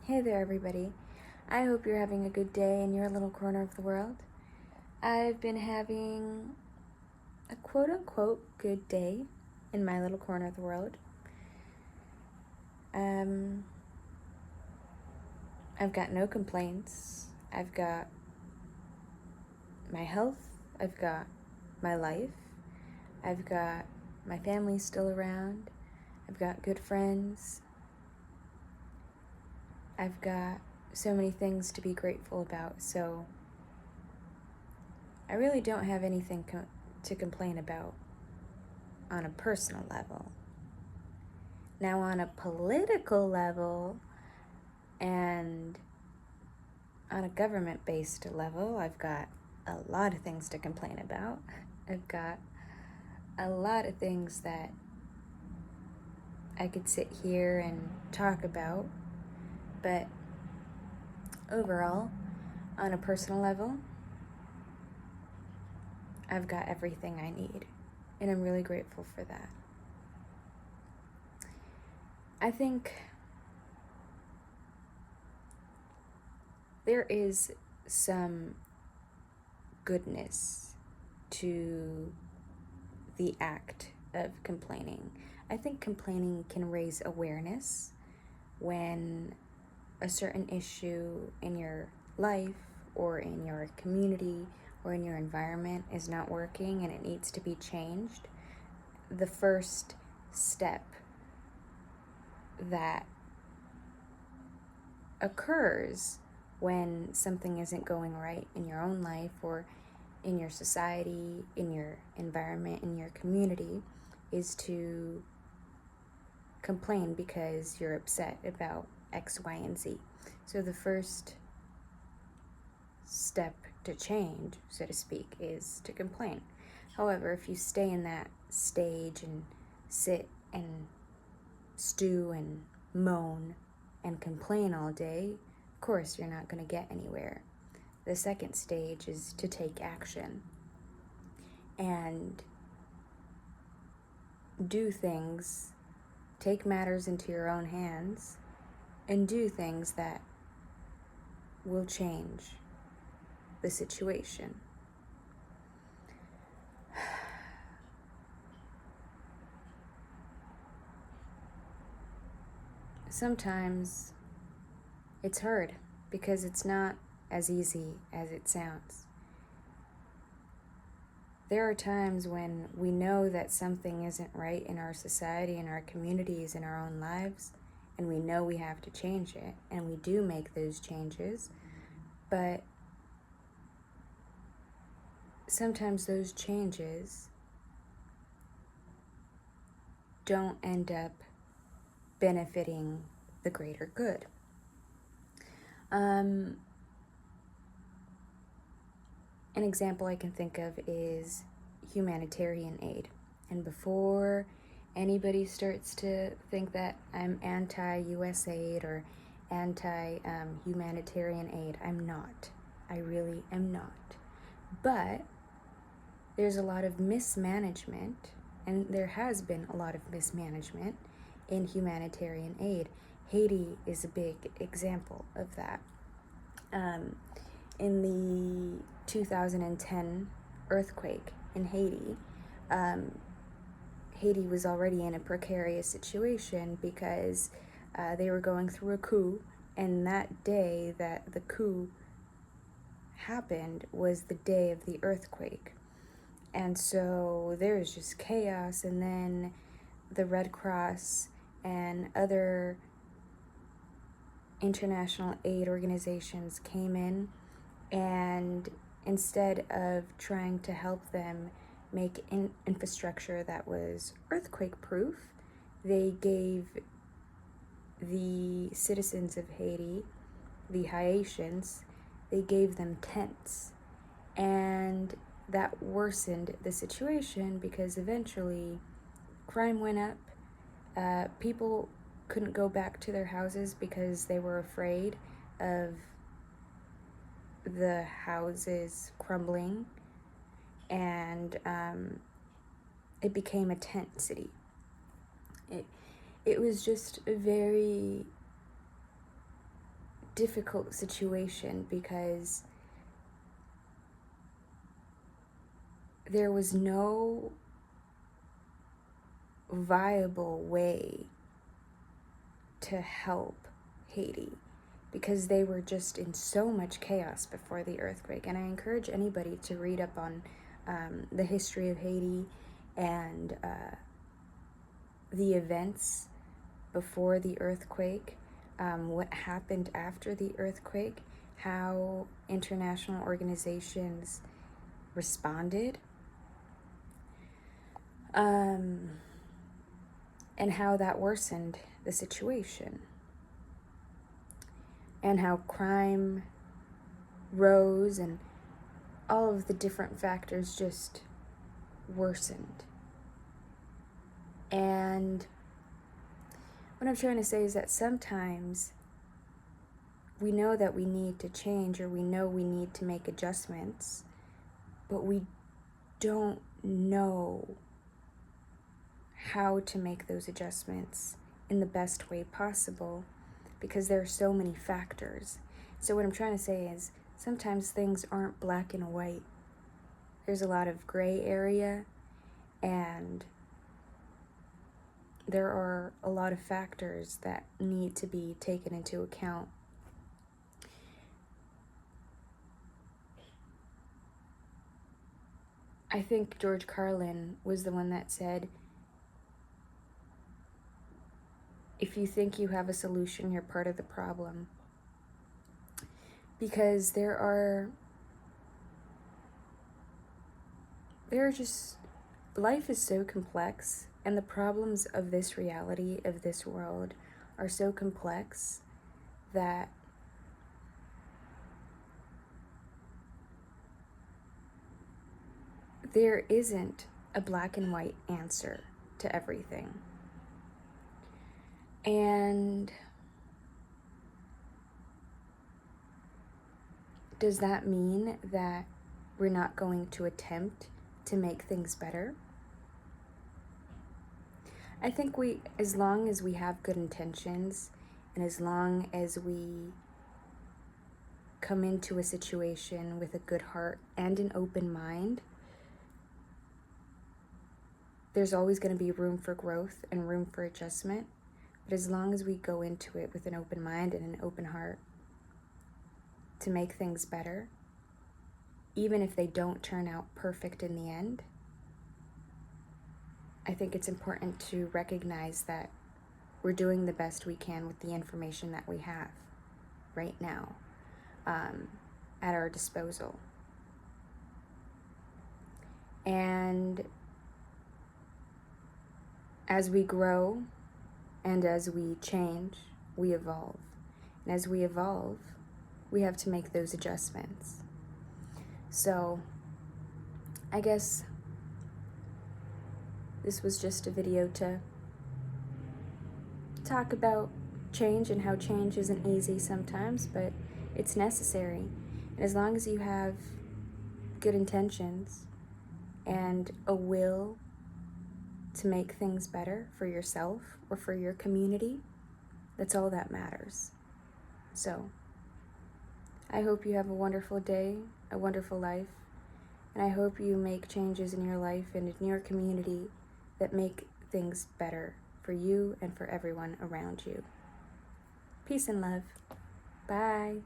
Hey there, everybody. I hope you're having a good day in your little corner of the world. I've been having a quote unquote good day in my little corner of the world. I've got no complaints. I've got my health. I've got my life. I've got my family still around. I've got good friends. I've got so many things to be grateful about. So I really don't have anything to complain about on a personal level. Now, on a political level and on a government-based level, I've got a lot of things to complain about. I've got a lot of things that I could sit here and talk about, but overall, on a personal level, I've got everything I need, and I'm really grateful for that. I think there is some goodness to the act of complaining. I think complaining can raise awareness when a certain issue in your life or in your community or in your environment is not working and it needs to be changed. The first step that occurs when something isn't going right in your own life or in your society, in your environment, in your community, is to complain because you're upset about X, Y, and Z. So the first step to change, so to speak, is to complain. However, if you stay in that stage and sit and stew and moan and complain all day, of course you're not going to get anywhere. The second stage is to take action and do things, take matters into your own hands, and do things that will change the situation. Sometimes it's hard because it's not as easy as it sounds. There are times when we know that something isn't right in our society, in our communities, in our own lives, and we know we have to change it, and we do make those changes, but sometimes those changes don't end up benefiting the greater good. An example I can think of is humanitarian aid. And before anybody starts to think that I'm anti-US aid or anti-humanitarian aid, I'm not. I really am not. But there's a lot of mismanagement, and there has been a lot of mismanagement in humanitarian aid. Haiti is a big example of that. In the 2010 earthquake in Haiti, Haiti was already in a precarious situation because they were going through a coup, and that day that the coup happened was the day of the earthquake. And so there was just chaos, and then the Red Cross and other international aid organizations came in, and instead of trying to help them make infrastructure that was earthquake proof, they gave the citizens of Haiti, the Haitians, they gave them tents. And that worsened the situation because eventually crime went up. People couldn't go back to their houses because they were afraid of the houses crumbling, and it became a tent city. It was just a very difficult situation because there was no viable way to help Haiti because they were just in so much chaos before the earthquake. And I encourage anybody to read up on the history of Haiti and the events before the earthquake, what happened after the earthquake, how international organizations responded, and how that worsened the situation, and how crime rose and all of the different factors just worsened. And what I'm trying to say is that sometimes we know that we need to change, or we know we need to make adjustments, but we don't know how to make those adjustments in the best way possible because there are so many factors. So what I'm trying to say is sometimes things aren't black and white. There's a lot of gray area, and there are a lot of factors that need to be taken into account. I think George Carlin was the one that said, if you think you have a solution, you're part of the problem. Because there are just, life is so complex, and the problems of this reality, of this world, are so complex that there isn't a black and white answer to everything. And does that mean that we're not going to attempt to make things better? I think as long as we have good intentions, and as long as we come into a situation with a good heart and an open mind, there's always going to be room for growth and room for adjustment. But as long as we go into it with an open mind and an open heart to make things better, even if they don't turn out perfect in the end, I think it's important to recognize that we're doing the best we can with the information that we have right now at our disposal. And as we grow and as we change, we evolve. And as we evolve, we have to make those adjustments. So I guess this was just a video to talk about change and how change isn't easy sometimes, but it's necessary. And as long as you have good intentions and a will to make things better for yourself or for your community, that's all that matters. So I hope you have a wonderful day, a wonderful life, and I hope you make changes in your life and in your community that make things better for you and for everyone around you. Peace and love. Bye.